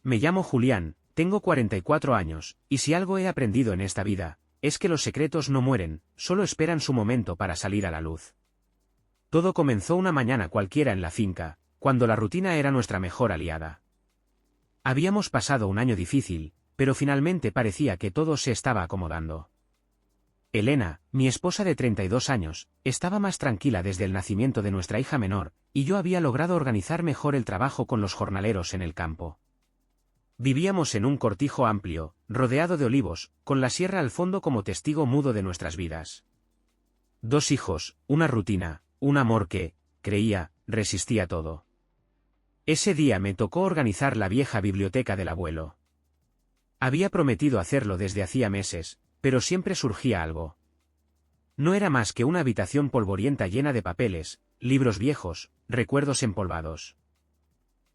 Me llamo Julián, tengo 44 años, y si algo he aprendido en esta vida, es que los secretos no mueren, solo esperan su momento para salir a la luz. Todo comenzó una mañana cualquiera en la finca, cuando la rutina era nuestra mejor aliada. Habíamos pasado un año difícil, pero finalmente parecía que todo se estaba acomodando. Elena, mi esposa de 32 años, estaba más tranquila desde el nacimiento de nuestra hija menor, y yo había logrado organizar mejor el trabajo con los jornaleros en el campo. Vivíamos en un cortijo amplio, rodeado de olivos, con la sierra al fondo como testigo mudo de nuestras vidas. 2 hijos, una rutina, un amor que, creía, resistía todo. Ese día me tocó organizar la vieja biblioteca del abuelo. Había prometido hacerlo desde hacía meses, pero siempre surgía algo. No era más que una habitación polvorienta llena de papeles, libros viejos, recuerdos empolvados.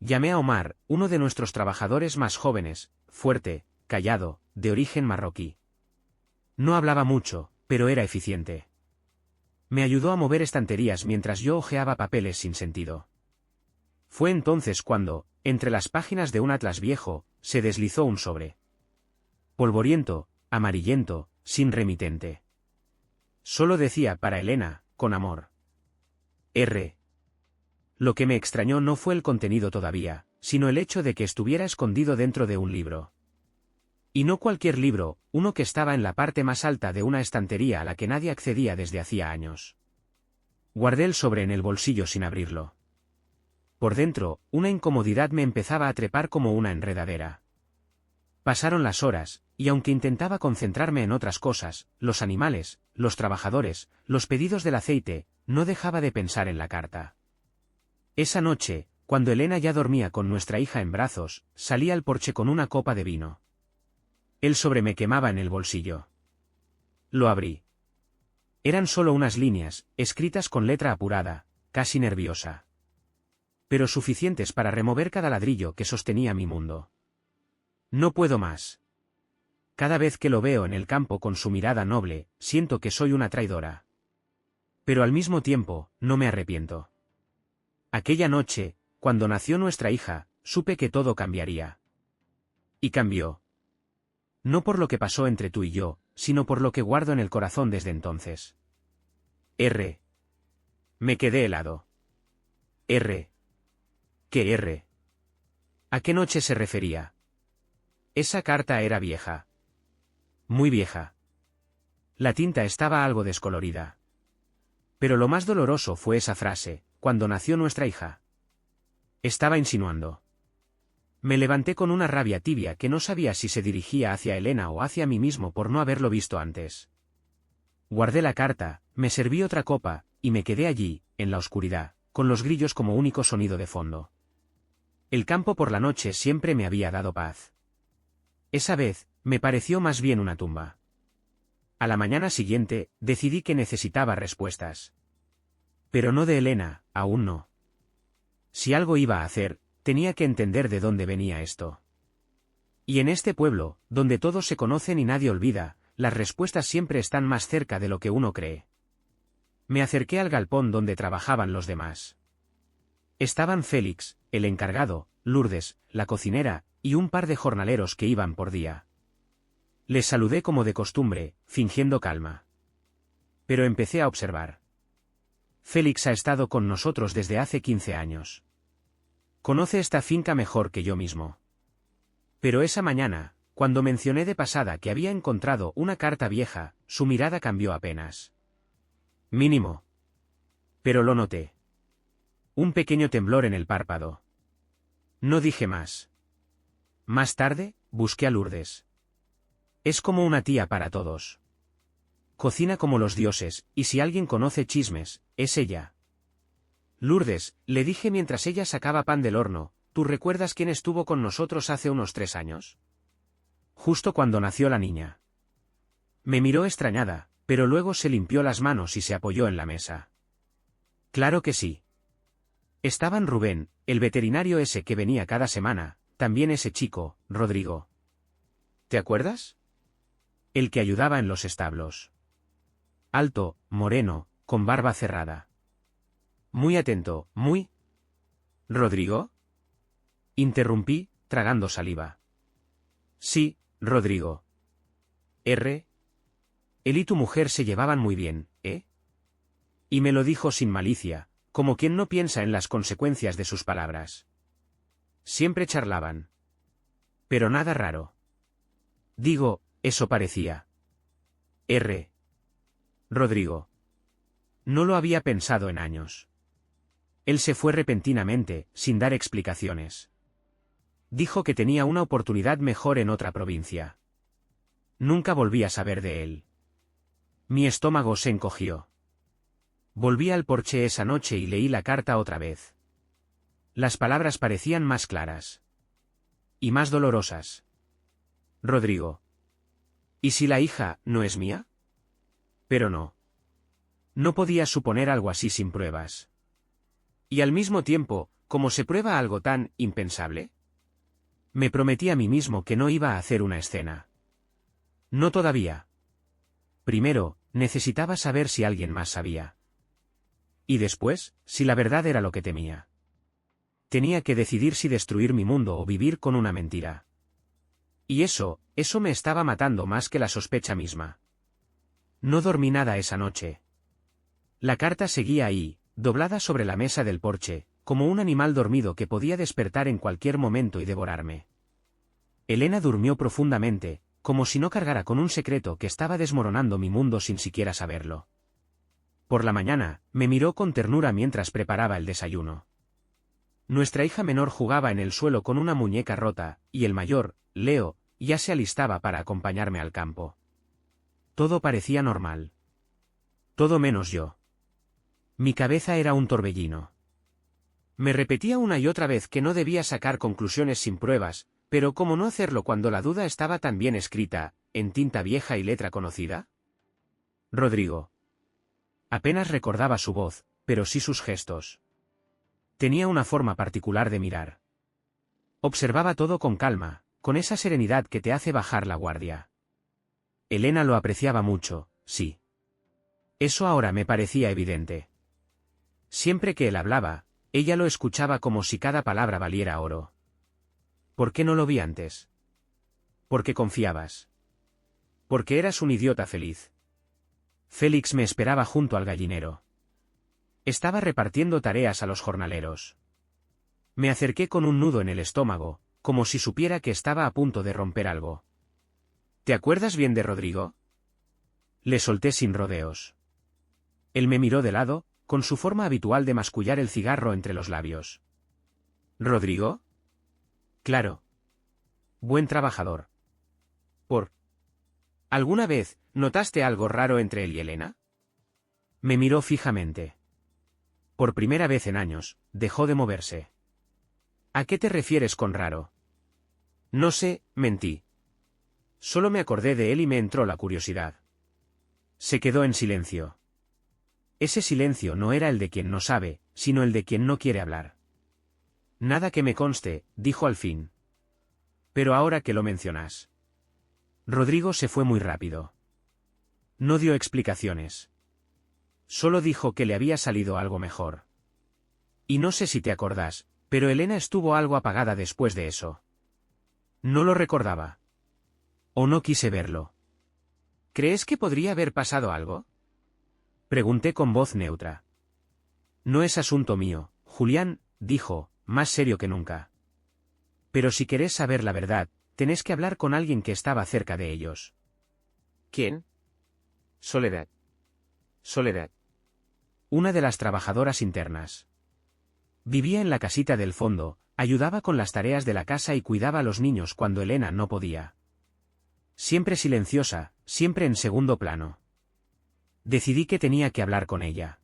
Llamé a Omar, uno de nuestros trabajadores más jóvenes, fuerte, callado, de origen marroquí. No hablaba mucho, pero era eficiente. Me ayudó a mover estanterías mientras yo hojeaba papeles sin sentido. Fue entonces cuando, entre las páginas de un atlas viejo, se deslizó un sobre. Polvoriento, amarillento, sin remitente. Solo decía para Elena, con amor. R. Lo que me extrañó no fue el contenido todavía, sino el hecho de que estuviera escondido dentro de un libro. Y no cualquier libro, uno que estaba en la parte más alta de una estantería a la que nadie accedía desde hacía años. Guardé el sobre en el bolsillo sin abrirlo. Por dentro, una incomodidad me empezaba a trepar como una enredadera. Pasaron las horas, y aunque intentaba concentrarme en otras cosas, los animales, los trabajadores, los pedidos del aceite, no dejaba de pensar en la carta. Esa noche, cuando Elena ya dormía con nuestra hija en brazos, salí al porche con una copa de vino. El sobre me quemaba en el bolsillo. Lo abrí. Eran solo unas líneas, escritas con letra apurada, casi nerviosa. Pero suficientes para remover cada ladrillo que sostenía mi mundo. No puedo más. Cada vez que lo veo en el campo con su mirada noble, siento que soy una traidora. Pero al mismo tiempo, no me arrepiento. Aquella noche, cuando nació nuestra hija, supe que todo cambiaría. Y cambió. No por lo que pasó entre tú y yo, sino por lo que guardo en el corazón desde entonces. R. Me quedé helado. R. ¿Qué R? ¿A qué noche se refería? Esa carta era vieja. Muy vieja. La tinta estaba algo descolorida. Pero lo más doloroso fue esa frase, cuando nació nuestra hija. Estaba insinuando. Me levanté con una rabia tibia que no sabía si se dirigía hacia Elena o hacia mí mismo por no haberlo visto antes. Guardé la carta, me serví otra copa, y me quedé allí, en la oscuridad, con los grillos como único sonido de fondo. El campo por la noche siempre me había dado paz. Esa vez, me pareció más bien una tumba. A la mañana siguiente, decidí que necesitaba respuestas. Pero no de Elena, aún no. Si algo iba a hacer, tenía que entender de dónde venía esto. Y en este pueblo, donde todos se conocen y nadie olvida, las respuestas siempre están más cerca de lo que uno cree. Me acerqué al galpón donde trabajaban los demás. Estaban Félix, el encargado, Lourdes, la cocinera, y un par de jornaleros que iban por día. Les saludé como de costumbre, fingiendo calma. Pero empecé a observar. Félix ha estado con nosotros desde hace 15 años. Conoce esta finca mejor que yo mismo. Pero esa mañana, cuando mencioné de pasada que había encontrado una carta vieja, su mirada cambió apenas. Mínimo. Pero lo noté. Un pequeño temblor en el párpado. No dije más. Más tarde, busqué a Lourdes. Es como una tía para todos. Cocina como los dioses, y si alguien conoce chismes, es ella. Lourdes, le dije mientras ella sacaba pan del horno, ¿tú recuerdas quién estuvo con nosotros hace unos 3 años? Justo cuando nació la niña. Me miró extrañada, pero luego se limpió las manos y se apoyó en la mesa. Claro que sí. Estaban Rubén, el veterinario ese que venía cada semana, también ese chico, Rodrigo. ¿Te acuerdas? El que ayudaba en los establos. Alto, moreno, con barba cerrada. Muy atento, muy... ¿Rodrigo? Interrumpí, tragando saliva. Sí, Rodrigo. Él y tu mujer se llevaban muy bien, ¿eh? Y me lo dijo sin malicia, como quien no piensa en las consecuencias de sus palabras. Siempre charlaban. Pero nada raro. Digo, eso parecía. Rodrigo. No lo había pensado en años. Él se fue repentinamente, sin dar explicaciones. Dijo que tenía una oportunidad mejor en otra provincia. Nunca volví a saber de él. Mi estómago se encogió. Volví al porche esa noche y leí la carta otra vez. Las palabras parecían más claras. Y más dolorosas. Rodrigo. ¿Y si la hija no es mía? Pero no. No podía suponer algo así sin pruebas. Y al mismo tiempo, ¿cómo se prueba algo tan impensable? Me prometí a mí mismo que no iba a hacer una escena. No todavía. Primero, necesitaba saber si alguien más sabía. Y después, si la verdad era lo que temía. Tenía que decidir si destruir mi mundo o vivir con una mentira. Y eso me estaba matando más que la sospecha misma. No dormí nada esa noche. La carta seguía ahí, doblada sobre la mesa del porche, como un animal dormido que podía despertar en cualquier momento y devorarme. Elena durmió profundamente, como si no cargara con un secreto que estaba desmoronando mi mundo sin siquiera saberlo. Por la mañana, me miró con ternura mientras preparaba el desayuno. Nuestra hija menor jugaba en el suelo con una muñeca rota, y el mayor, Leo, ya se alistaba para acompañarme al campo. Todo parecía normal. Todo menos yo. Mi cabeza era un torbellino. Me repetía una y otra vez que no debía sacar conclusiones sin pruebas, pero ¿cómo no hacerlo cuando la duda estaba tan bien escrita, en tinta vieja y letra conocida? Rodrigo. Apenas recordaba su voz, pero sí sus gestos. Tenía una forma particular de mirar. Observaba todo con calma, con esa serenidad que te hace bajar la guardia. Elena lo apreciaba mucho, sí. Eso ahora me parecía evidente. Siempre que él hablaba, ella lo escuchaba como si cada palabra valiera oro. ¿Por qué no lo vi antes? Porque confiabas. Porque eras un idiota feliz. Félix me esperaba junto al gallinero. Estaba repartiendo tareas a los jornaleros. Me acerqué con un nudo en el estómago, como si supiera que estaba a punto de romper algo. ¿Te acuerdas bien de Rodrigo? Le solté sin rodeos. Él me miró de lado, con su forma habitual de mascullar el cigarro entre los labios. ¿Rodrigo? Claro. Buen trabajador. ¿Alguna vez notaste algo raro entre él y Elena? Me miró fijamente. Por primera vez en años, dejó de moverse. ¿A qué te refieres con raro? No sé, mentí. Solo me acordé de él y me entró la curiosidad. Se quedó en silencio. Ese silencio no era el de quien no sabe, sino el de quien no quiere hablar. Nada que me conste, dijo al fin. Pero ahora que lo mencionas. Rodrigo se fue muy rápido. No dio explicaciones. Solo dijo que le había salido algo mejor. Y no sé si te acordás, pero Elena estuvo algo apagada después de eso. No lo recordaba. O no quise verlo. ¿Crees que podría haber pasado algo? Pregunté con voz neutra. No es asunto mío, Julián, dijo, más serio que nunca. Pero si querés saber la verdad, tenés que hablar con alguien que estaba cerca de ellos. ¿Quién? Soledad. Soledad. Una de las trabajadoras internas. Vivía en la casita del fondo, ayudaba con las tareas de la casa y cuidaba a los niños cuando Elena no podía. Siempre silenciosa, siempre en segundo plano. Decidí que tenía que hablar con ella.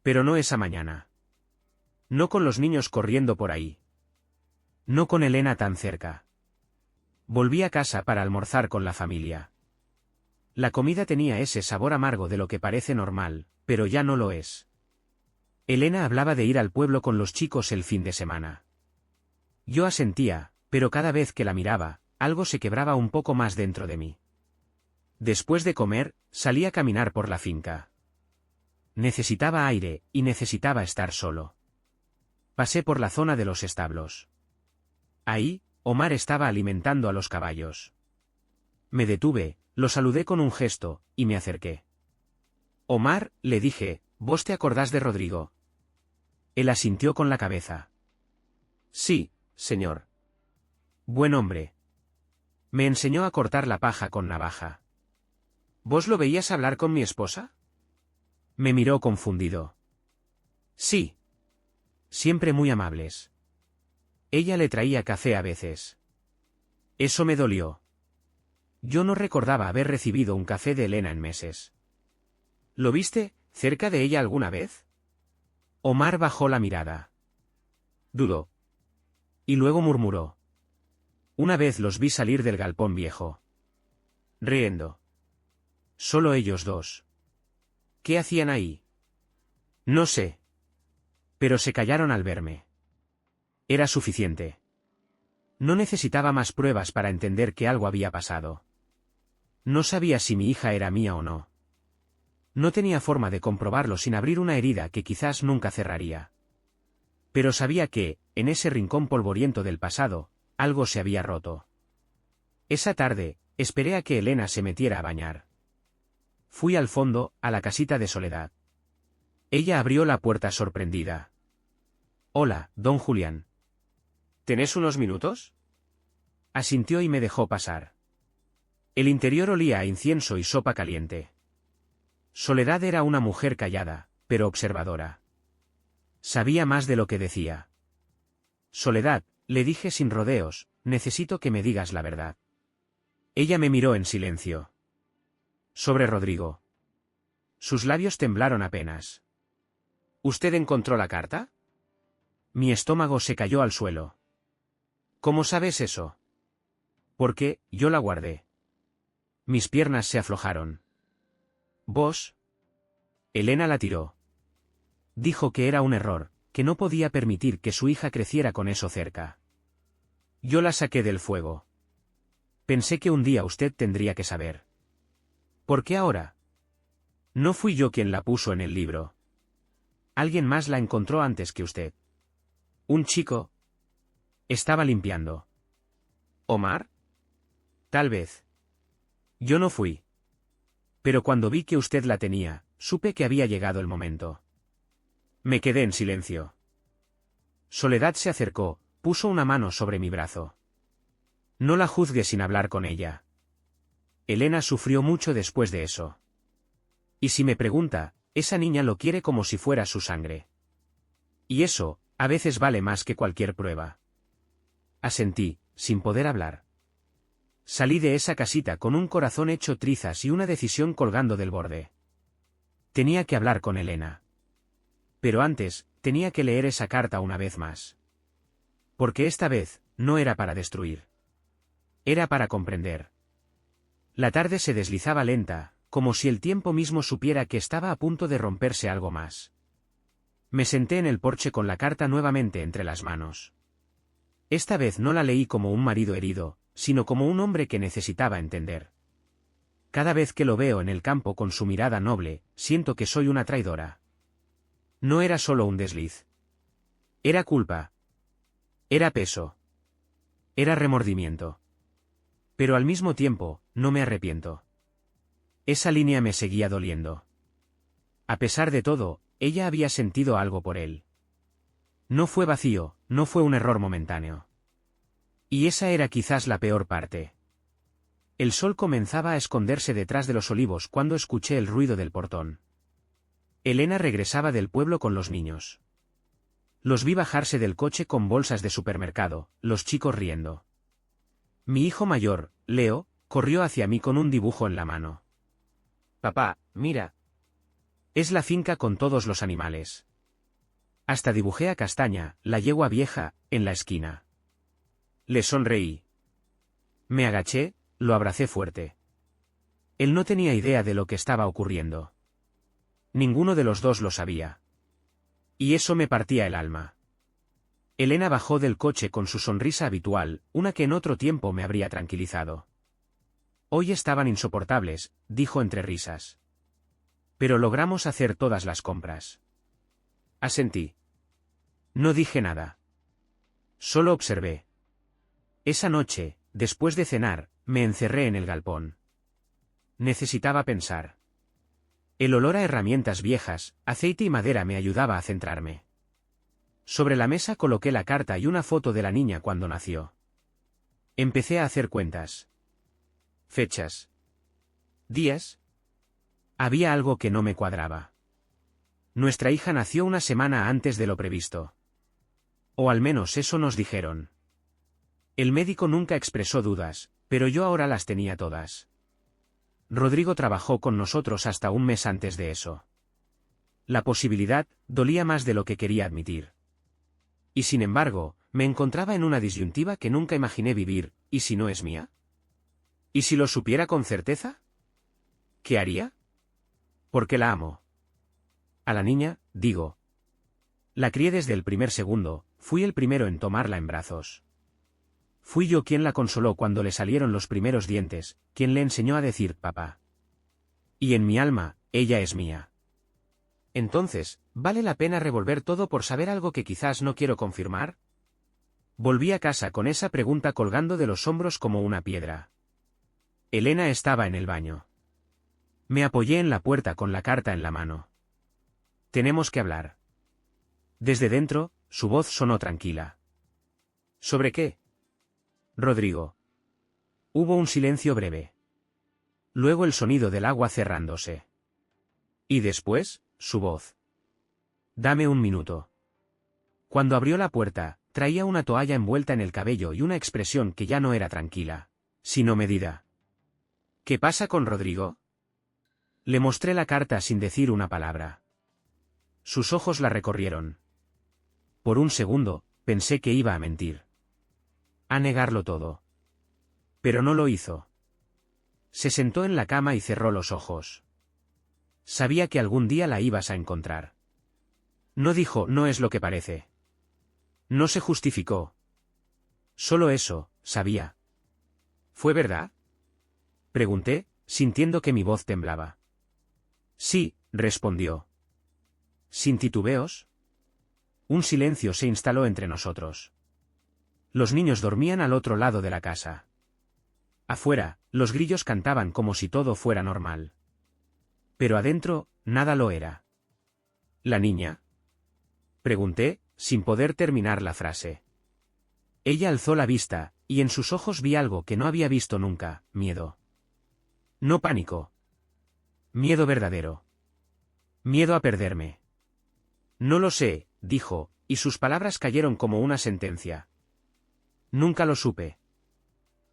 Pero no esa mañana. No con los niños corriendo por ahí. No con Elena tan cerca. Volví a casa para almorzar con la familia. La comida tenía ese sabor amargo de lo que parece normal, pero ya no lo es. Elena hablaba de ir al pueblo con los chicos el fin de semana. Yo asentía, pero cada vez que la miraba, algo se quebraba un poco más dentro de mí. Después de comer, salí a caminar por la finca. Necesitaba aire, y necesitaba estar solo. Pasé por la zona de los establos. Ahí, Omar estaba alimentando a los caballos. Me detuve, lo saludé con un gesto, y me acerqué. Omar, le dije, ¿vos te acordás de Rodrigo? Él asintió con la cabeza. Sí, señor. Buen hombre. Me enseñó a cortar la paja con navaja. ¿Vos lo veías hablar con mi esposa? Me miró confundido. Sí. Siempre muy amables. Ella le traía café a veces. Eso me dolió. Yo no recordaba haber recibido un café de Elena en meses. ¿Lo viste, cerca de ella alguna vez? Omar bajó la mirada. Dudó. Y luego murmuró. Una vez los vi salir del galpón viejo. Riendo. Solo ellos dos. ¿Qué hacían ahí? No sé. Pero se callaron al verme. Era suficiente. No necesitaba más pruebas para entender que algo había pasado. No sabía si mi hija era mía o no. No tenía forma de comprobarlo sin abrir una herida que quizás nunca cerraría. Pero sabía que, en ese rincón polvoriento del pasado, algo se había roto. Esa tarde, esperé a que Elena se metiera a bañar. Fui al fondo, a la casita de Soledad. Ella abrió la puerta sorprendida. Hola, don Julián. ¿Tenés unos minutos? Asintió y me dejó pasar. El interior olía a incienso y sopa caliente. Soledad era una mujer callada, pero observadora. Sabía más de lo que decía. Soledad, le dije sin rodeos, necesito que me digas la verdad. Ella me miró en silencio. Sobre Rodrigo. Sus labios temblaron apenas. ¿Usted encontró la carta? Mi estómago se cayó al suelo. ¿Cómo sabes eso? Porque, yo la guardé. Mis piernas se aflojaron. ¿Vos? Elena la tiró. Dijo que era un error, que no podía permitir que su hija creciera con eso cerca. Yo la saqué del fuego. Pensé que un día usted tendría que saber. ¿Por qué ahora? No fui yo quien la puso en el libro. Alguien más la encontró antes que usted. Un chico. Estaba limpiando. ¿Omar? Tal vez. Yo no fui. Pero cuando vi que usted la tenía, supe que había llegado el momento. Me quedé en silencio. Soledad se acercó, puso una mano sobre mi brazo. No la juzgue sin hablar con ella. Elena sufrió mucho después de eso. Y si me pregunta, esa niña lo quiere como si fuera su sangre. Y eso, a veces vale más que cualquier prueba. Asentí, sin poder hablar. Salí de esa casita con un corazón hecho trizas y una decisión colgando del borde. Tenía que hablar con Elena. Pero antes, tenía que leer esa carta una vez más. Porque esta vez, no era para destruir. Era para comprender. La tarde se deslizaba lenta, como si el tiempo mismo supiera que estaba a punto de romperse algo más. Me senté en el porche con la carta nuevamente entre las manos. Esta vez no la leí como un marido herido, sino como un hombre que necesitaba entender. Cada vez que lo veo en el campo con su mirada noble, siento que soy una traidora. No era solo un desliz. Era culpa. Era peso. Era remordimiento. Pero al mismo tiempo, no me arrepiento. Esa línea me seguía doliendo. A pesar de todo, ella había sentido algo por él. No fue vacío, no fue un error momentáneo. Y esa era quizás la peor parte. El sol comenzaba a esconderse detrás de los olivos cuando escuché el ruido del portón. Elena regresaba del pueblo con los niños. Los vi bajarse del coche con bolsas de supermercado, los chicos riendo. Mi hijo mayor, Leo, corrió hacia mí con un dibujo en la mano. Papá, mira. Es la finca con todos los animales. Hasta dibujé a Castaña, la yegua vieja, en la esquina. Le sonreí. Me agaché, lo abracé fuerte. Él no tenía idea de lo que estaba ocurriendo. Ninguno de los dos lo sabía. Y eso me partía el alma. Elena bajó del coche con su sonrisa habitual, una que en otro tiempo me habría tranquilizado. Hoy estaban insoportables, dijo entre risas. Pero logramos hacer todas las compras. Asentí. No dije nada. Solo observé. Esa noche, después de cenar, me encerré en el galpón. Necesitaba pensar. El olor a herramientas viejas, aceite y madera me ayudaba a centrarme. Sobre la mesa coloqué la carta y una foto de la niña cuando nació. Empecé a hacer cuentas. Fechas. Días. Había algo que no me cuadraba. Nuestra hija nació una semana antes de lo previsto. O al menos eso nos dijeron. El médico nunca expresó dudas, pero yo ahora las tenía todas. Rodrigo trabajó con nosotros hasta un mes antes de eso. La posibilidad dolía más de lo que quería admitir. Y sin embargo, me encontraba en una disyuntiva que nunca imaginé vivir, ¿y si no es mía? ¿Y si lo supiera con certeza? ¿Qué haría? Porque la amo. A la niña, digo. La crié desde el primer segundo, fui el primero en tomarla en brazos. Fui yo quien la consoló cuando le salieron los primeros dientes, quien le enseñó a decir papá. Y en mi alma, ella es mía. Entonces, ¿vale la pena revolver todo por saber algo que quizás no quiero confirmar? Volví a casa con esa pregunta colgando de los hombros como una piedra. Elena estaba en el baño. Me apoyé en la puerta con la carta en la mano. Tenemos que hablar. Desde dentro, su voz sonó tranquila. ¿Sobre qué? Rodrigo. Hubo un silencio breve. Luego el sonido del agua cerrándose. Y después, su voz. Dame un minuto. Cuando abrió la puerta, traía una toalla envuelta en el cabello y una expresión que ya no era tranquila, sino medida. ¿Qué pasa con Rodrigo? Le mostré la carta sin decir una palabra. Sus ojos la recorrieron. Por un segundo, pensé que iba a mentir. A negarlo todo. Pero no lo hizo. Se sentó en la cama y cerró los ojos. Sabía que algún día la ibas a encontrar. No dijo, no es lo que parece. No se justificó. Solo eso, sabía. ¿Fue verdad? Pregunté, sintiendo que mi voz temblaba. Sí, respondió. ¿Sin titubeos? Un silencio se instaló entre nosotros. Los niños dormían al otro lado de la casa. Afuera, los grillos cantaban como si todo fuera normal. Pero adentro, nada lo era. ¿La niña? Pregunté, sin poder terminar la frase. Ella alzó la vista, y en sus ojos vi algo que no había visto nunca, miedo. No pánico. Miedo verdadero. Miedo a perderme. No lo sé, dijo, y sus palabras cayeron como una sentencia. Nunca lo supe.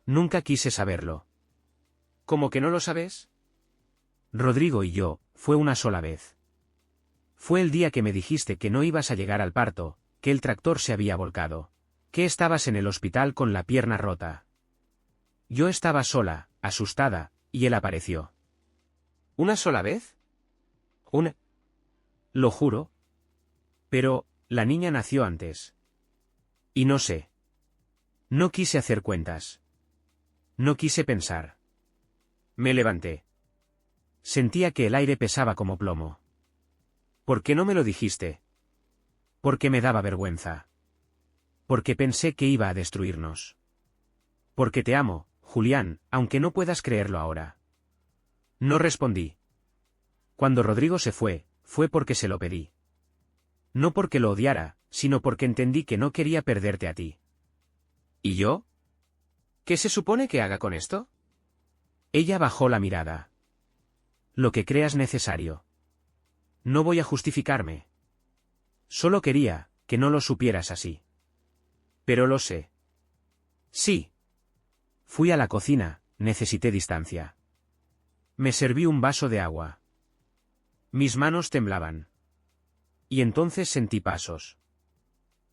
Nunca quise saberlo. ¿Cómo que no lo sabes? Rodrigo y yo, fue una sola vez. Fue el día que me dijiste que no ibas a llegar al parto, que el tractor se había volcado, que estabas en el hospital con la pierna rota. Yo estaba sola, asustada, y él apareció. ¿Una sola vez? ¿Una? Lo juro. Pero, la niña nació antes. Y no sé. No quise hacer cuentas. No quise pensar. Me levanté. Sentía que el aire pesaba como plomo. ¿Por qué no me lo dijiste? Porque me daba vergüenza. Porque pensé que iba a destruirnos. Porque te amo, Julián, aunque no puedas creerlo ahora. No respondí. Cuando Rodrigo se fue, fue porque se lo pedí. No porque lo odiara, sino porque entendí que no quería perderte a ti. ¿Y yo? ¿Qué se supone que haga con esto? Ella bajó la mirada. Lo que creas necesario. No voy a justificarme. Solo quería que no lo supieras así. Pero lo sé. Sí. Fui a la cocina, necesité distancia. Me serví un vaso de agua. Mis manos temblaban. Y entonces sentí pasos.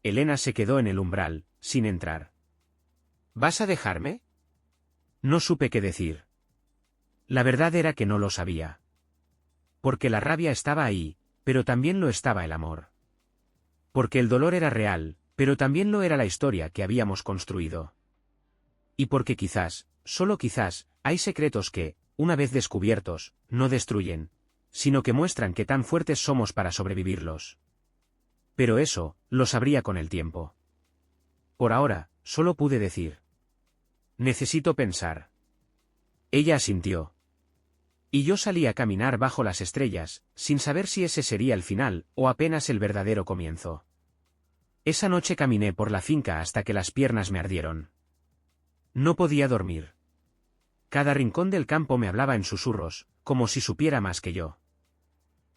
Elena se quedó en el umbral, sin entrar. ¿Vas a dejarme? No supe qué decir. La verdad era que no lo sabía. Porque la rabia estaba ahí, pero también lo estaba el amor. Porque el dolor era real, pero también lo era la historia que habíamos construido. Y porque quizás, solo quizás, hay secretos que, una vez descubiertos, no destruyen, sino que muestran qué tan fuertes somos para sobrevivirlos. Pero eso, lo sabría con el tiempo. Por ahora, solo pude decir. Necesito pensar. Ella asintió. Y yo salí a caminar bajo las estrellas, sin saber si ese sería el final, o apenas el verdadero comienzo. Esa noche caminé por la finca hasta que las piernas me ardieron. No podía dormir. Cada rincón del campo me hablaba en susurros, como si supiera más que yo.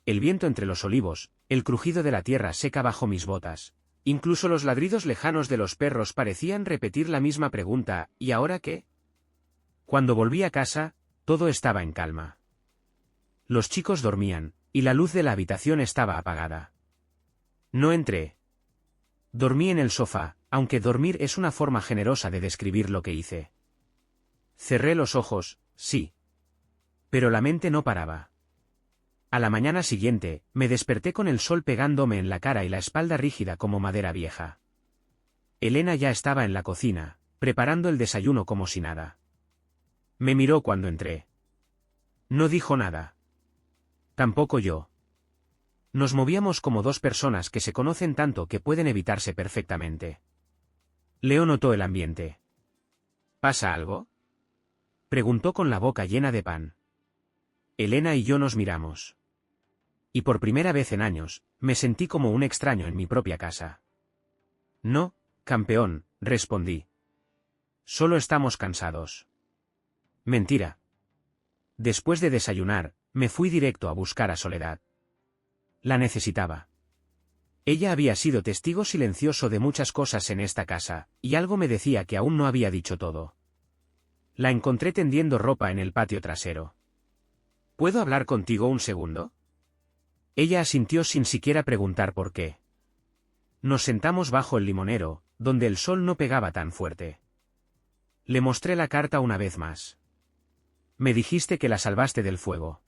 El viento entre los olivos, el crujido de la tierra seca bajo mis botas, incluso los ladridos lejanos de los perros parecían repetir la misma pregunta: ¿y ahora qué? Cuando volví a casa, todo estaba en calma. Los chicos dormían, y la luz de la habitación estaba apagada. No entré. Dormí en el sofá, aunque dormir es una forma generosa de describir lo que hice. Cerré los ojos, sí. Pero la mente no paraba. A la mañana siguiente, me desperté con el sol pegándome en la cara y la espalda rígida como madera vieja. Elena ya estaba en la cocina, preparando el desayuno como si nada. Me miró cuando entré. No dijo nada. Tampoco yo. Nos movíamos como dos personas que se conocen tanto que pueden evitarse perfectamente. Leo notó el ambiente. ¿Pasa algo?, preguntó con la boca llena de pan. Elena y yo nos miramos. Y por primera vez en años, me sentí como un extraño en mi propia casa. No, campeón, respondí. Solo estamos cansados. Mentira. Después de desayunar, me fui directo a buscar a Soledad. La necesitaba. Ella había sido testigo silencioso de muchas cosas en esta casa, y algo me decía que aún no había dicho todo. La encontré tendiendo ropa en el patio trasero. ¿Puedo hablar contigo un segundo? Ella asintió sin siquiera preguntar por qué. Nos sentamos bajo el limonero, donde el sol no pegaba tan fuerte. Le mostré la carta una vez más. Me dijiste que la salvaste del fuego.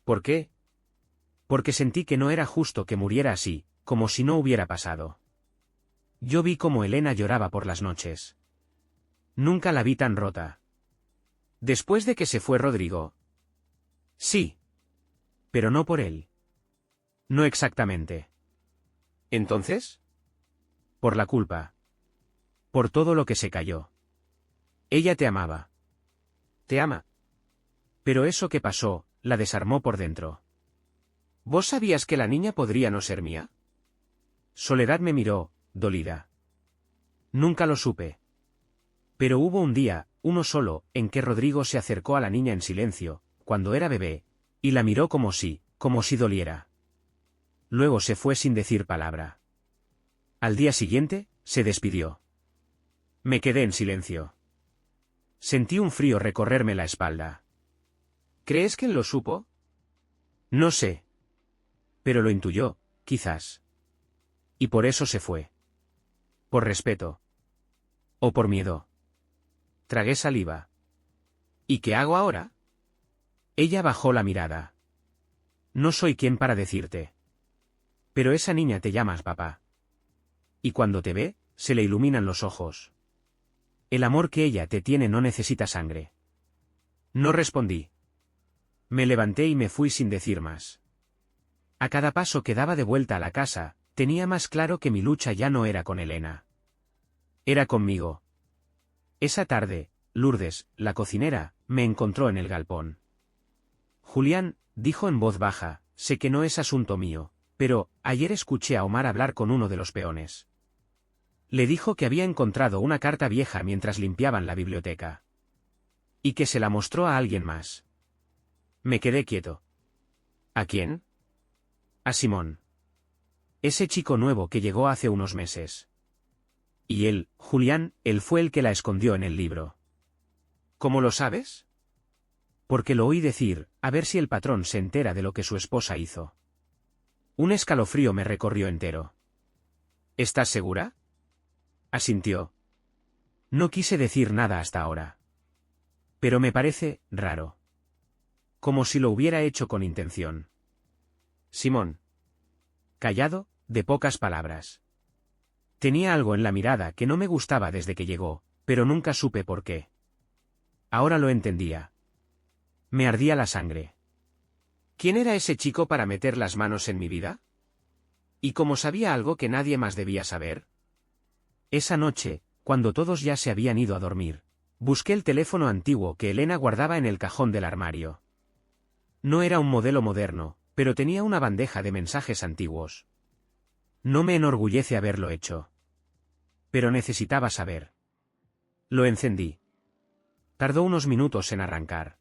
¿Por qué? Porque sentí que no era justo que muriera así, como si no hubiera pasado. Yo vi cómo Elena lloraba por las noches. Nunca la vi tan rota. Después de que se fue Rodrigo. Sí. Pero no por él. No exactamente. ¿Entonces? Por la culpa. Por todo lo que se cayó. Ella te amaba. ¿Te ama? Pero eso que pasó, la desarmó por dentro. ¿Vos sabías que la niña podría no ser mía? Soledad me miró, dolida. Nunca lo supe. Pero hubo un día, uno solo, en que Rodrigo se acercó a la niña en silencio, cuando era bebé, y la miró como si doliera. Luego se fue sin decir palabra. Al día siguiente, se despidió. Me quedé en silencio. Sentí un frío recorrerme la espalda. ¿Crees que él lo supo? No sé. Pero lo intuyó, quizás. Y por eso se fue. Por respeto. O por miedo. Tragué saliva. ¿Y qué hago ahora? Ella bajó la mirada. No soy quien para decirte. Pero esa niña te llamas papá. Y cuando te ve, se le iluminan los ojos. El amor que ella te tiene no necesita sangre. No respondí. Me levanté y me fui sin decir más. A cada paso que daba de vuelta a la casa, tenía más claro que mi lucha ya no era con Elena. Era conmigo. Esa tarde, Lourdes, la cocinera, me encontró en el galpón. Julián, dijo en voz baja, sé que no es asunto mío, pero ayer escuché a Omar hablar con uno de los peones. Le dijo que había encontrado una carta vieja mientras limpiaban la biblioteca. Y que se la mostró a alguien más. Me quedé quieto. ¿A quién? A Simón. Ese chico nuevo que llegó hace unos meses. Y él, Julián, él fue el que la escondió en el libro. ¿Cómo lo sabes? Porque lo oí decir, a ver si el patrón se entera de lo que su esposa hizo. Un escalofrío me recorrió entero. ¿Estás segura? Asintió. No quise decir nada hasta ahora. Pero me parece raro. Como si lo hubiera hecho con intención. Simón. Callado, de pocas palabras. Tenía algo en la mirada que no me gustaba desde que llegó, pero nunca supe por qué. Ahora lo entendía. Me ardía la sangre. ¿Quién era ese chico para meter las manos en mi vida? ¿Y cómo sabía algo que nadie más debía saber? Esa noche, cuando todos ya se habían ido a dormir, Busqué el teléfono antiguo que Elena guardaba en el cajón del armario. No era un modelo moderno, pero tenía una bandeja de mensajes antiguos. No me enorgullece haberlo hecho. Pero necesitaba saber. Lo encendí. Tardó unos minutos en arrancar.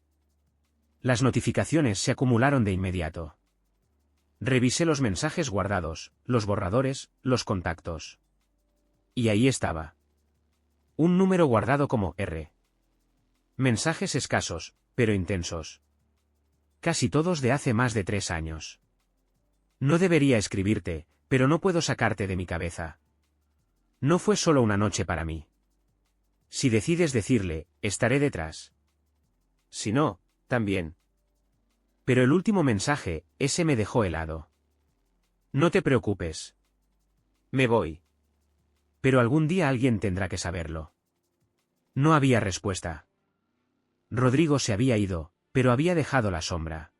Las notificaciones se acumularon de inmediato. Revisé los mensajes guardados, los borradores, los contactos. Y ahí estaba. Un número guardado como R. Mensajes escasos, pero intensos. Casi todos de hace más de 3 años. No debería escribirte, pero no puedo sacarte de mi cabeza. No fue solo una noche para mí. Si decides decirle, estaré detrás. Si no, también. Pero el último mensaje, ese me dejó helado. No te preocupes. Me voy. Pero algún día alguien tendrá que saberlo. No había respuesta. Rodrigo se había ido, pero había dejado la sombra.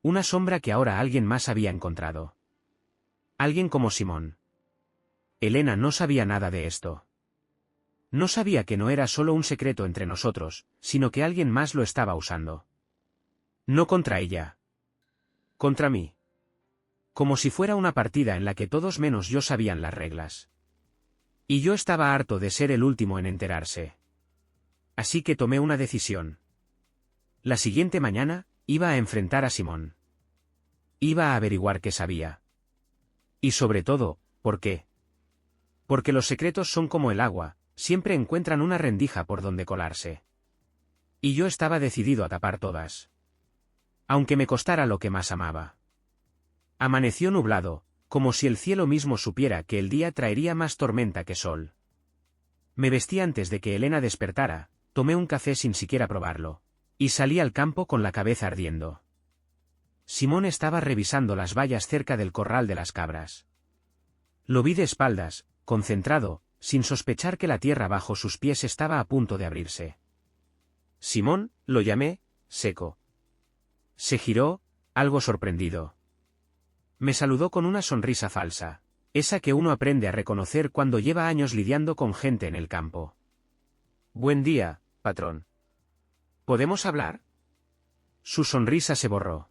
Una sombra que ahora alguien más había encontrado. Alguien como Simón. Elena no sabía nada de esto. No sabía que no era solo un secreto entre nosotros, sino que alguien más lo estaba usando. No contra ella. Contra mí. Como si fuera una partida en la que todos menos yo sabían las reglas. Y yo estaba harto de ser el último en enterarse. Así que tomé una decisión. La siguiente mañana, iba a enfrentar a Simón. Iba a averiguar qué sabía. Y sobre todo, ¿por qué? Porque los secretos son como el agua, siempre encuentran una rendija por donde colarse. Y yo estaba decidido a tapar todas. Aunque me costara lo que más amaba. Amaneció nublado, como si el cielo mismo supiera que el día traería más tormenta que sol. Me vestí antes de que Elena despertara, tomé un café sin siquiera probarlo, y salí al campo con la cabeza ardiendo. Simón estaba revisando las vallas cerca del corral de las cabras. Lo vi de espaldas, concentrado, sin sospechar que la tierra bajo sus pies estaba a punto de abrirse. Simón, lo llamé, seco. Se giró, algo sorprendido. Me saludó con una sonrisa falsa, esa que uno aprende a reconocer cuando lleva años lidiando con gente en el campo. Buen día, patrón. ¿Podemos hablar? Su sonrisa se borró.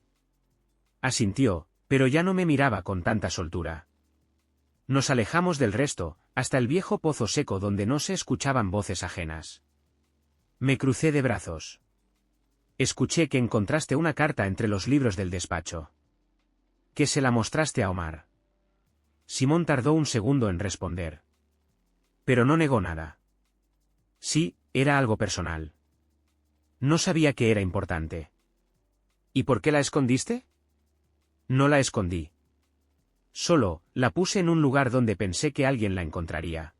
Asintió, pero ya no me miraba con tanta soltura. Nos alejamos del resto, hasta el viejo pozo seco donde no se escuchaban voces ajenas. Me crucé de brazos. Escuché que encontraste una carta entre los libros del despacho. Que se la mostraste a Omar. Simón tardó un segundo en responder. Pero no negó nada. Sí, era algo personal. No sabía que era importante. ¿Y por qué la escondiste? No la escondí. Solo, la puse en un lugar donde pensé que alguien la encontraría.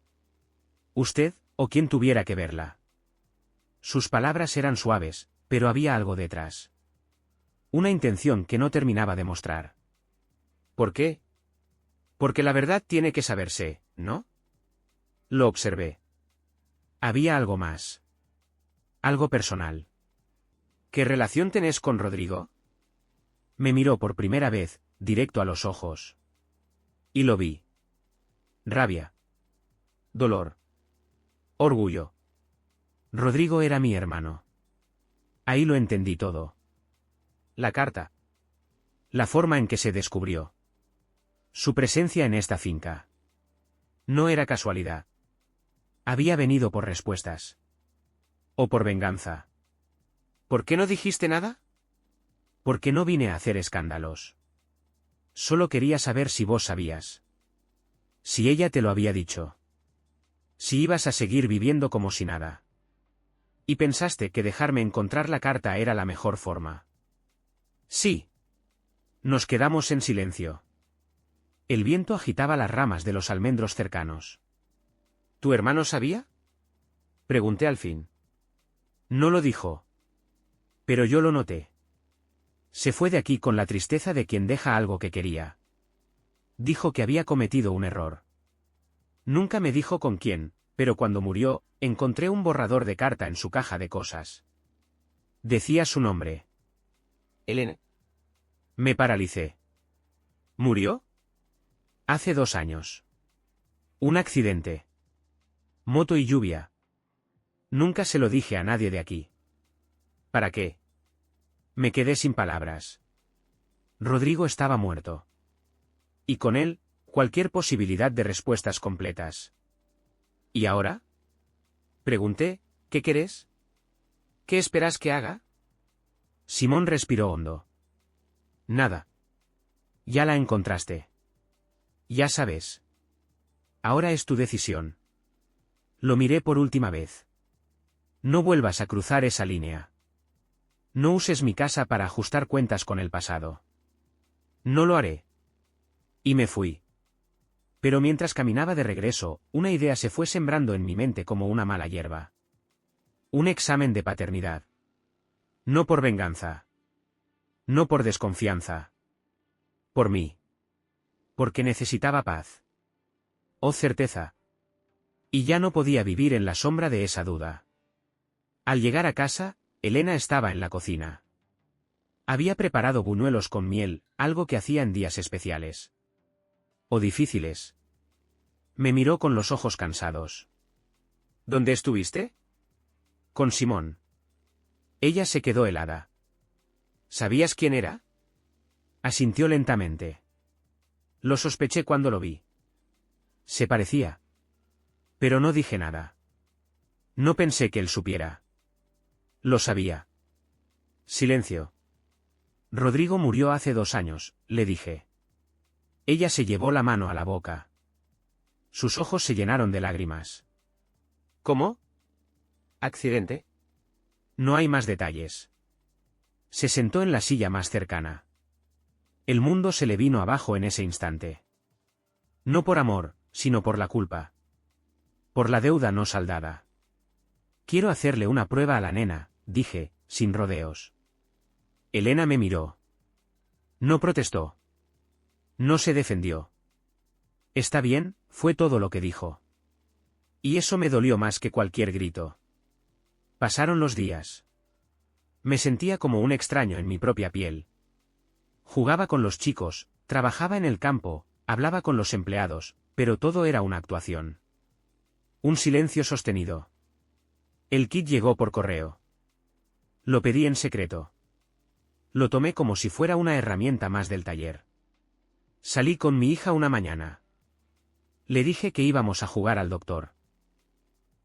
Usted, o quien tuviera que verla. Sus palabras eran suaves, pero había algo detrás. Una intención que no terminaba de mostrar. ¿Por qué? Porque la verdad tiene que saberse, ¿no? Lo observé. Había algo más. Algo personal. ¿Qué relación tenés con Rodrigo? Me miró por primera vez, directo a los ojos. Y lo vi. Rabia. Dolor. Orgullo. Rodrigo era mi hermano. Ahí lo entendí todo. La carta. La forma en que se descubrió. Su presencia en esta finca. No era casualidad. Había venido por respuestas. O por venganza. ¿Por qué no dijiste nada? Porque no vine a hacer escándalos. Solo quería saber si vos sabías. Si ella te lo había dicho. Si ibas a seguir viviendo como si nada. Y pensaste que dejarme encontrar la carta era la mejor forma. Sí. Nos quedamos en silencio. El viento agitaba las ramas de los almendros cercanos. ¿Tu hermano sabía? Pregunté al fin. No lo dijo. Pero yo lo noté. Se fue de aquí con la tristeza de quien deja algo que quería. Dijo que había cometido un error. Nunca me dijo con quién, pero cuando murió, encontré un borrador de carta en su caja de cosas. Decía su nombre. Elena. Me paralicé. ¿Murió? Hace 2 años. Un accidente. Moto y lluvia. Nunca se lo dije a nadie de aquí. ¿Para qué? Me quedé sin palabras. Rodrigo estaba muerto. Y con él, cualquier posibilidad de respuestas completas. ¿Y ahora? Pregunté, ¿qué querés? ¿Qué esperas que haga? Simón respiró hondo. Nada. Ya la encontraste. Ya sabes. Ahora es tu decisión. Lo miré por última vez. No vuelvas a cruzar esa línea. No uses mi casa para ajustar cuentas con el pasado. No lo haré. Y me fui. Pero mientras caminaba de regreso, una idea se fue sembrando en mi mente como una mala hierba. Un examen de paternidad. No por venganza. No por desconfianza. Por mí. Porque necesitaba paz. Oh certeza. Y ya no podía vivir en la sombra de esa duda. Al llegar a casa, Elena estaba en la cocina. Había preparado buñuelos con miel, algo que hacía en días especiales. O difíciles. Me miró con los ojos cansados. ¿Dónde estuviste? Con Simón. Ella se quedó helada. ¿Sabías quién era? Asintió lentamente. Lo sospeché cuando lo vi. Se parecía. Pero no dije nada. No pensé que él supiera. Lo sabía. Silencio. Rodrigo murió hace 2 años, le dije. Ella se llevó la mano a la boca. Sus ojos se llenaron de lágrimas. ¿Cómo? ¿Accidente? No hay más detalles. Se sentó en la silla más cercana. El mundo se le vino abajo en ese instante. No por amor, sino por la culpa. Por la deuda no saldada. Quiero hacerle una prueba a la nena, dije, sin rodeos. Elena me miró. No protestó. No se defendió. Está bien, fue todo lo que dijo. Y eso me dolió más que cualquier grito. Pasaron los días. Me sentía como un extraño en mi propia piel. Jugaba con los chicos, trabajaba en el campo, hablaba con los empleados, pero todo era una actuación. Un silencio sostenido. El kit llegó por correo. Lo pedí en secreto. Lo tomé como si fuera una herramienta más del taller. Salí con mi hija una mañana. Le dije que íbamos a jugar al doctor.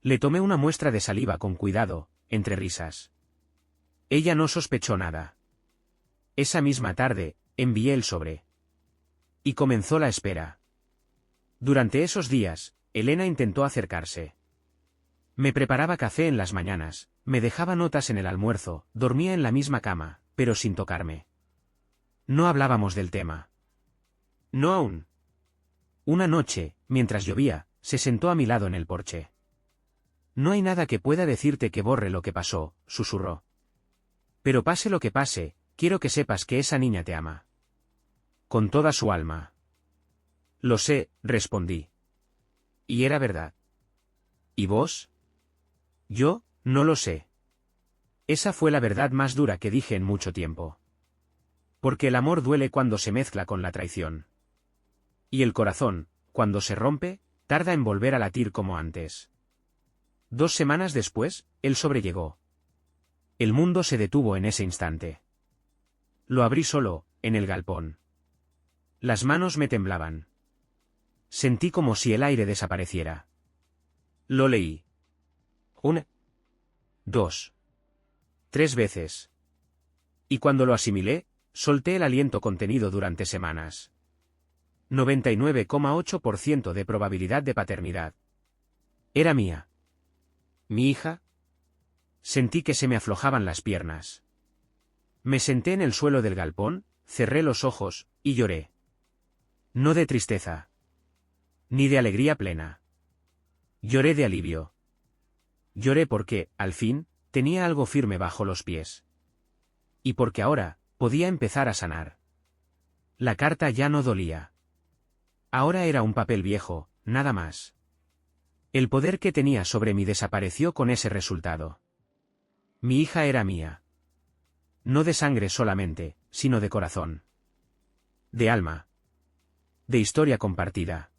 Le tomé una muestra de saliva con cuidado, entre risas. Ella no sospechó nada. Esa misma tarde, envié el sobre. Y comenzó la espera. Durante esos días, Elena intentó acercarse. Me preparaba café en las mañanas, me dejaba notas en el almuerzo, dormía en la misma cama, pero sin tocarme. No hablábamos del tema. No aún. Una noche, mientras llovía, se sentó a mi lado en el porche. No hay nada que pueda decirte que borre lo que pasó, susurró. Pero pase lo que pase, quiero que sepas que esa niña te ama. Con toda su alma. Lo sé, respondí. Y era verdad. ¿Y vos? Yo, no lo sé. Esa fue la verdad más dura que dije en mucho tiempo. Porque el amor duele cuando se mezcla con la traición. Y el corazón, cuando se rompe, tarda en volver a latir como antes. 2 semanas después, el sobre llegó. El mundo se detuvo en ese instante. Lo abrí solo, en el galpón. Las manos me temblaban. Sentí como si el aire desapareciera. Lo leí. 1, 2, 3 veces. Y cuando lo asimilé, solté el aliento contenido durante semanas. 99,8% de probabilidad de paternidad. Era mía. ¿Mi hija? Sentí que se me aflojaban las piernas. Me senté en el suelo del galpón, cerré los ojos, y lloré. No de tristeza. Ni de alegría plena. Lloré de alivio. Lloré porque, al fin, tenía algo firme bajo los pies. Y porque ahora, podía empezar a sanar. La carta ya no dolía. Ahora era un papel viejo, nada más. El poder que tenía sobre mí desapareció con ese resultado. Mi hija era mía. No de sangre solamente, sino de corazón. De alma. De historia compartida.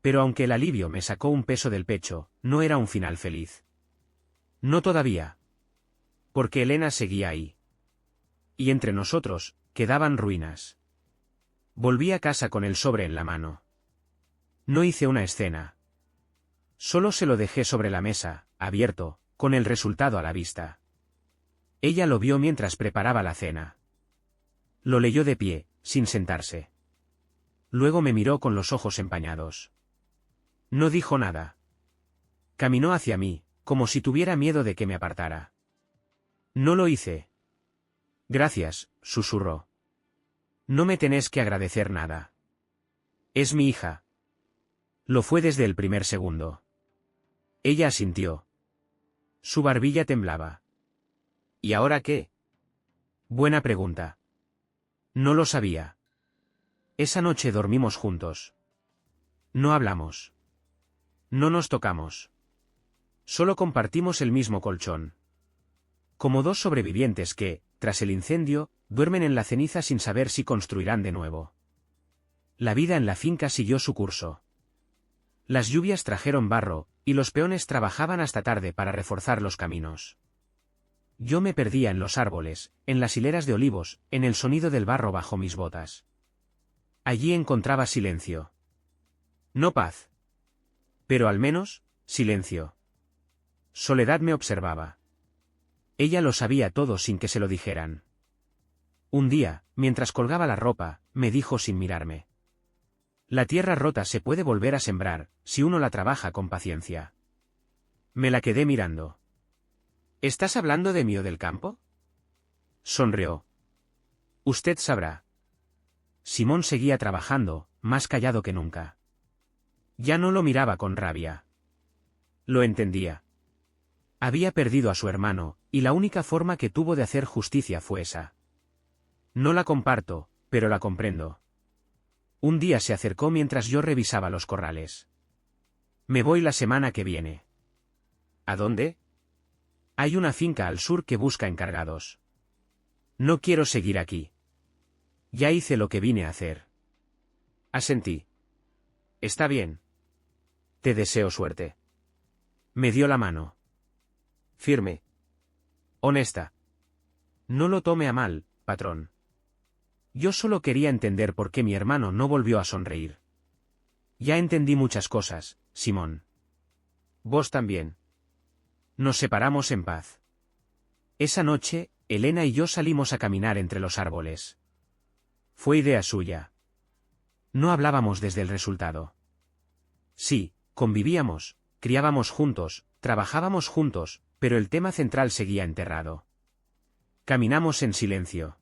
Pero aunque el alivio me sacó un peso del pecho, no era un final feliz. No todavía. Porque Elena seguía ahí. Y entre nosotros, quedaban ruinas. Volví a casa con el sobre en la mano. No hice una escena. Solo se lo dejé sobre la mesa, abierto, con el resultado a la vista. Ella lo vio mientras preparaba la cena. Lo leyó de pie, sin sentarse. Luego me miró con los ojos empañados. No dijo nada. Caminó hacia mí, como si tuviera miedo de que me apartara. No lo hice. Gracias, susurró. No me tenés que agradecer nada. Es mi hija. Lo fue desde el primer segundo. Ella asintió. Su barbilla temblaba. ¿Y ahora qué? Buena pregunta. No lo sabía. Esa noche dormimos juntos. No hablamos. No nos tocamos. Solo compartimos el mismo colchón. Como dos sobrevivientes que, tras el incendio, duermen en la ceniza sin saber si construirán de nuevo. La vida en la finca siguió su curso. Las lluvias trajeron barro, y los peones trabajaban hasta tarde para reforzar los caminos. Yo me perdía en los árboles, en las hileras de olivos, en el sonido del barro bajo mis botas. Allí encontraba silencio. No paz. Pero al menos, silencio. Soledad me observaba. Ella lo sabía todo sin que se lo dijeran. Un día, mientras colgaba la ropa, me dijo sin mirarme. La tierra rota se puede volver a sembrar, si uno la trabaja con paciencia. Me la quedé mirando. ¿Estás hablando de mí o del campo? Sonrió. Usted sabrá. Simón seguía trabajando, más callado que nunca. Ya no lo miraba con rabia. Lo entendía. Había perdido a su hermano, y la única forma que tuvo de hacer justicia fue esa. No la comparto, pero la comprendo. Un día se acercó mientras yo revisaba los corrales. Me voy la semana que viene. ¿A dónde? Hay una finca al sur que busca encargados. No quiero seguir aquí. Ya hice lo que vine a hacer. Asentí. Está bien. Te deseo suerte. Me dio la mano. Firme. Honesta. No lo tome a mal, patrón. Yo solo quería entender por qué mi hermano no volvió a sonreír. Ya entendí muchas cosas, Simón. Vos también. Nos separamos en paz. Esa noche, Elena y yo salimos a caminar entre los árboles. Fue idea suya. No hablábamos desde el resultado. Sí, convivíamos, criábamos juntos, trabajábamos juntos, pero el tema central seguía enterrado. Caminamos en silencio.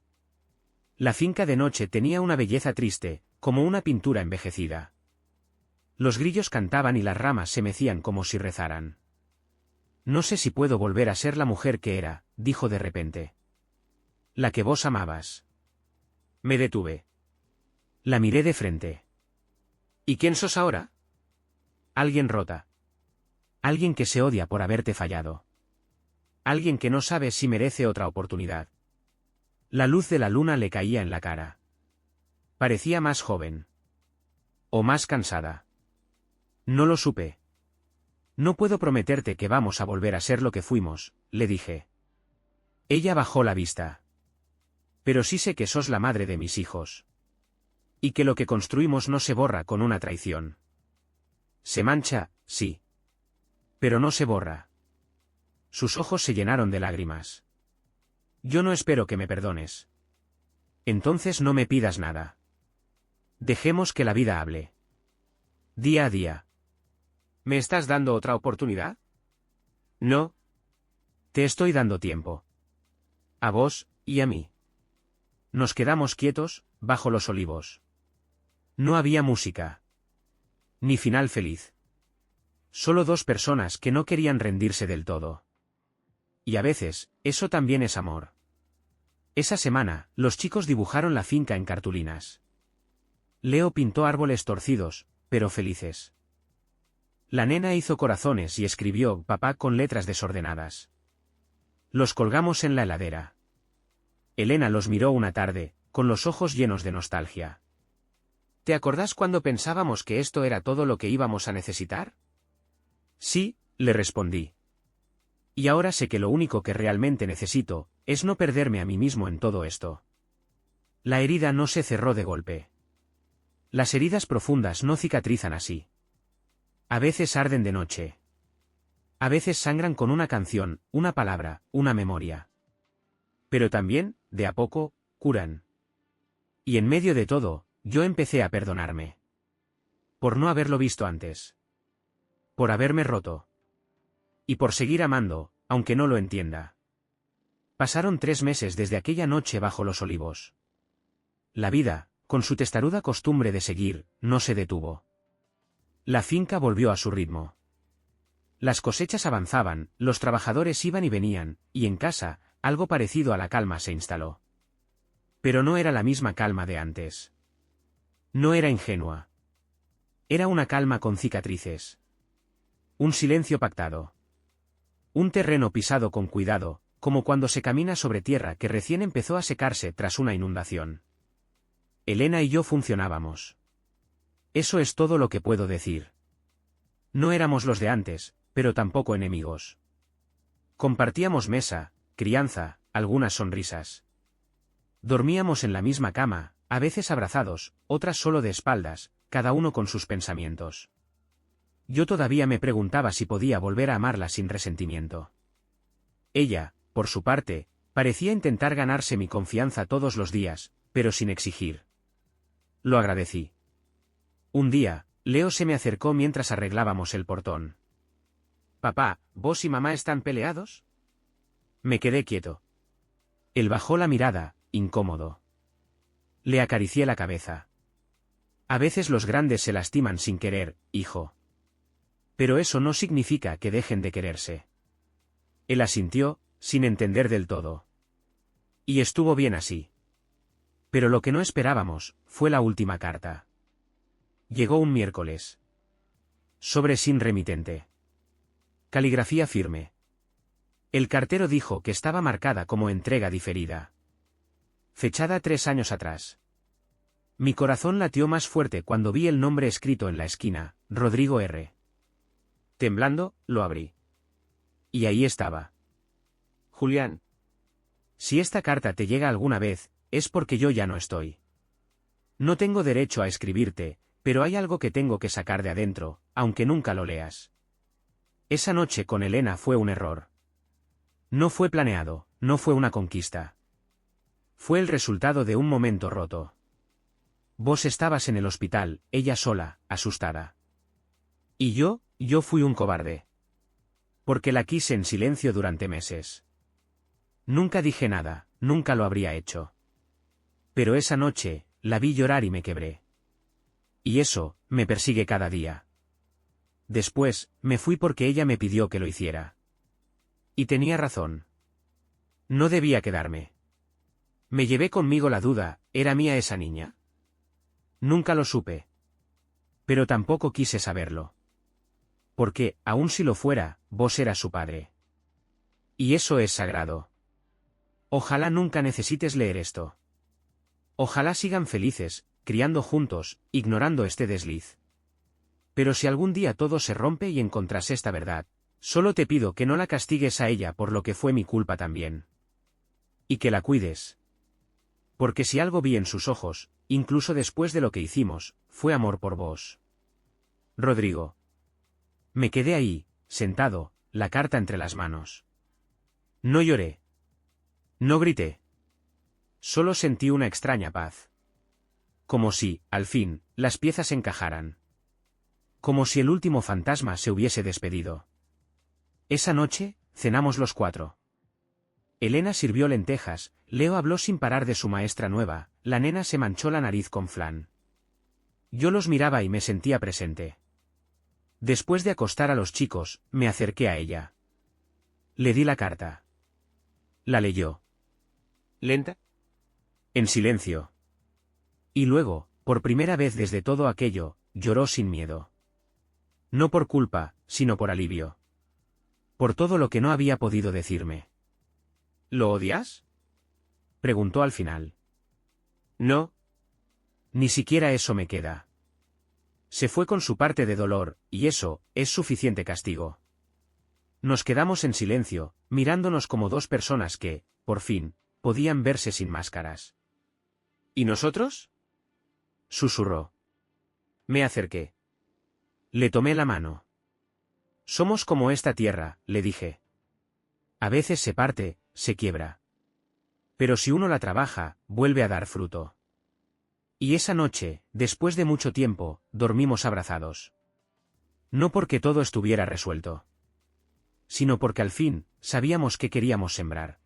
La finca de noche tenía una belleza triste, como una pintura envejecida. Los grillos cantaban y las ramas se mecían como si rezaran. No sé si puedo volver a ser la mujer que era, dijo de repente. La que vos amabas. Me detuve. La miré de frente. ¿Y quién sos ahora? Alguien rota. Alguien que se odia por haberte fallado. Alguien que no sabe si merece otra oportunidad. La luz de la luna le caía en la cara. Parecía más joven. O más cansada. No lo supe. No puedo prometerte que vamos a volver a ser lo que fuimos, le dije. Ella bajó la vista. Pero sí sé que sos la madre de mis hijos. Y que lo que construimos no se borra con una traición. Se mancha, sí. Pero no se borra. Sus ojos se llenaron de lágrimas. Yo no espero que me perdones. Entonces no me pidas nada. Dejemos que la vida hable. Día a día. ¿Me estás dando otra oportunidad? No. Te estoy dando tiempo. A vos, y a mí. Nos quedamos quietos, bajo los olivos. No había música. Ni final feliz. Solo dos personas que no querían rendirse del todo. Y a veces, eso también es amor. Esa semana, los chicos dibujaron la finca en cartulinas. Leo pintó árboles torcidos, pero felices. La nena hizo corazones y escribió papá con letras desordenadas. Los colgamos en la heladera. Elena los miró una tarde, con los ojos llenos de nostalgia. ¿Te acordás cuando pensábamos que esto era todo lo que íbamos a necesitar? Sí, le respondí. Y ahora sé que lo único que realmente necesito es no perderme a mí mismo en todo esto. La herida no se cerró de golpe. Las heridas profundas no cicatrizan así. A veces arden de noche. A veces sangran con una canción, una palabra, una memoria. Pero también, de a poco, curan. Y en medio de todo, yo empecé a perdonarme. Por no haberlo visto antes. Por haberme roto. Y por seguir amando, aunque no lo entienda. Pasaron 3 meses desde aquella noche bajo los olivos. La vida, con su testaruda costumbre de seguir, no se detuvo. La finca volvió a su ritmo. Las cosechas avanzaban, los trabajadores iban y venían, y en casa, algo parecido a la calma se instaló. Pero no era la misma calma de antes. No era ingenua. Era una calma con cicatrices. Un silencio pactado. Un terreno pisado con cuidado, como cuando se camina sobre tierra que recién empezó a secarse tras una inundación. Elena y yo funcionábamos. Eso es todo lo que puedo decir. No éramos los de antes, pero tampoco enemigos. Compartíamos mesa, crianza, algunas sonrisas. Dormíamos en la misma cama, a veces abrazados, otras solo de espaldas, cada uno con sus pensamientos. Yo todavía me preguntaba si podía volver a amarla sin resentimiento. Ella, por su parte, parecía intentar ganarse mi confianza todos los días, pero sin exigir. Lo agradecí. Un día, Leo se me acercó mientras arreglábamos el portón. «Papá, ¿vos y mamá están peleados?» Me quedé quieto. Él bajó la mirada, incómodo. Le acaricié la cabeza. «A veces los grandes se lastiman sin querer, hijo. Pero eso no significa que dejen de quererse». Él asintió, sin entender del todo. Y estuvo bien así. Pero lo que no esperábamos, fue la última carta. Llegó un miércoles. Sobre sin remitente. Caligrafía firme. El cartero dijo que estaba marcada como entrega diferida. Fechada 3 años atrás. Mi corazón latió más fuerte cuando vi el nombre escrito en la esquina, Rodrigo R. Temblando, lo abrí. Y ahí estaba. Julián. Si esta carta te llega alguna vez, es porque yo ya no estoy. No tengo derecho a escribirte, pero hay algo que tengo que sacar de adentro, aunque nunca lo leas. Esa noche con Elena fue un error. No fue planeado, no fue una conquista. Fue el resultado de un momento roto. Vos estabas en el hospital, ella sola, asustada. Y yo fui un cobarde. Porque la quise en silencio durante meses. Nunca dije nada, nunca lo habría hecho. Pero esa noche, la vi llorar y me quebré. Y eso, me persigue cada día. Después, me fui porque ella me pidió que lo hiciera. Y tenía razón. No debía quedarme. Me llevé conmigo la duda, ¿era mía esa niña? Nunca lo supe. Pero tampoco quise saberlo. Porque, aun si lo fuera, vos eras su padre. Y eso es sagrado. Ojalá nunca necesites leer esto. Ojalá sigan felices, criando juntos, ignorando este desliz. Pero si algún día todo se rompe y encontrás esta verdad, solo te pido que no la castigues a ella por lo que fue mi culpa también. Y que la cuides. Porque si algo vi en sus ojos, incluso después de lo que hicimos, fue amor por vos. Rodrigo. Me quedé ahí, sentado, la carta entre las manos. No lloré. No grité. Solo sentí una extraña paz. Como si, al fin, las piezas encajaran. Como si el último fantasma se hubiese despedido. Esa noche, cenamos los 4. Elena sirvió lentejas, Leo habló sin parar de su maestra nueva, la nena se manchó la nariz con flan. Yo los miraba y me sentía presente. Después de acostar a los chicos, me acerqué a ella. Le di la carta. La leyó. ¿Lenta? En silencio. Y luego, por primera vez desde todo aquello, lloró sin miedo. No por culpa, sino por alivio. Por todo lo que no había podido decirme. ¿Lo odias?, preguntó al final. No. Ni siquiera eso me queda. Se fue con su parte de dolor, y eso, es suficiente castigo. Nos quedamos en silencio, mirándonos como dos personas que, por fin, podían verse sin máscaras. ¿Y nosotros? Susurró. Me acerqué. Le tomé la mano. Somos como esta tierra, le dije. A veces se parte, se quiebra. Pero si uno la trabaja, vuelve a dar fruto. Y esa noche, después de mucho tiempo, dormimos abrazados. No porque todo estuviera resuelto, sino porque al fin, sabíamos que queríamos sembrar.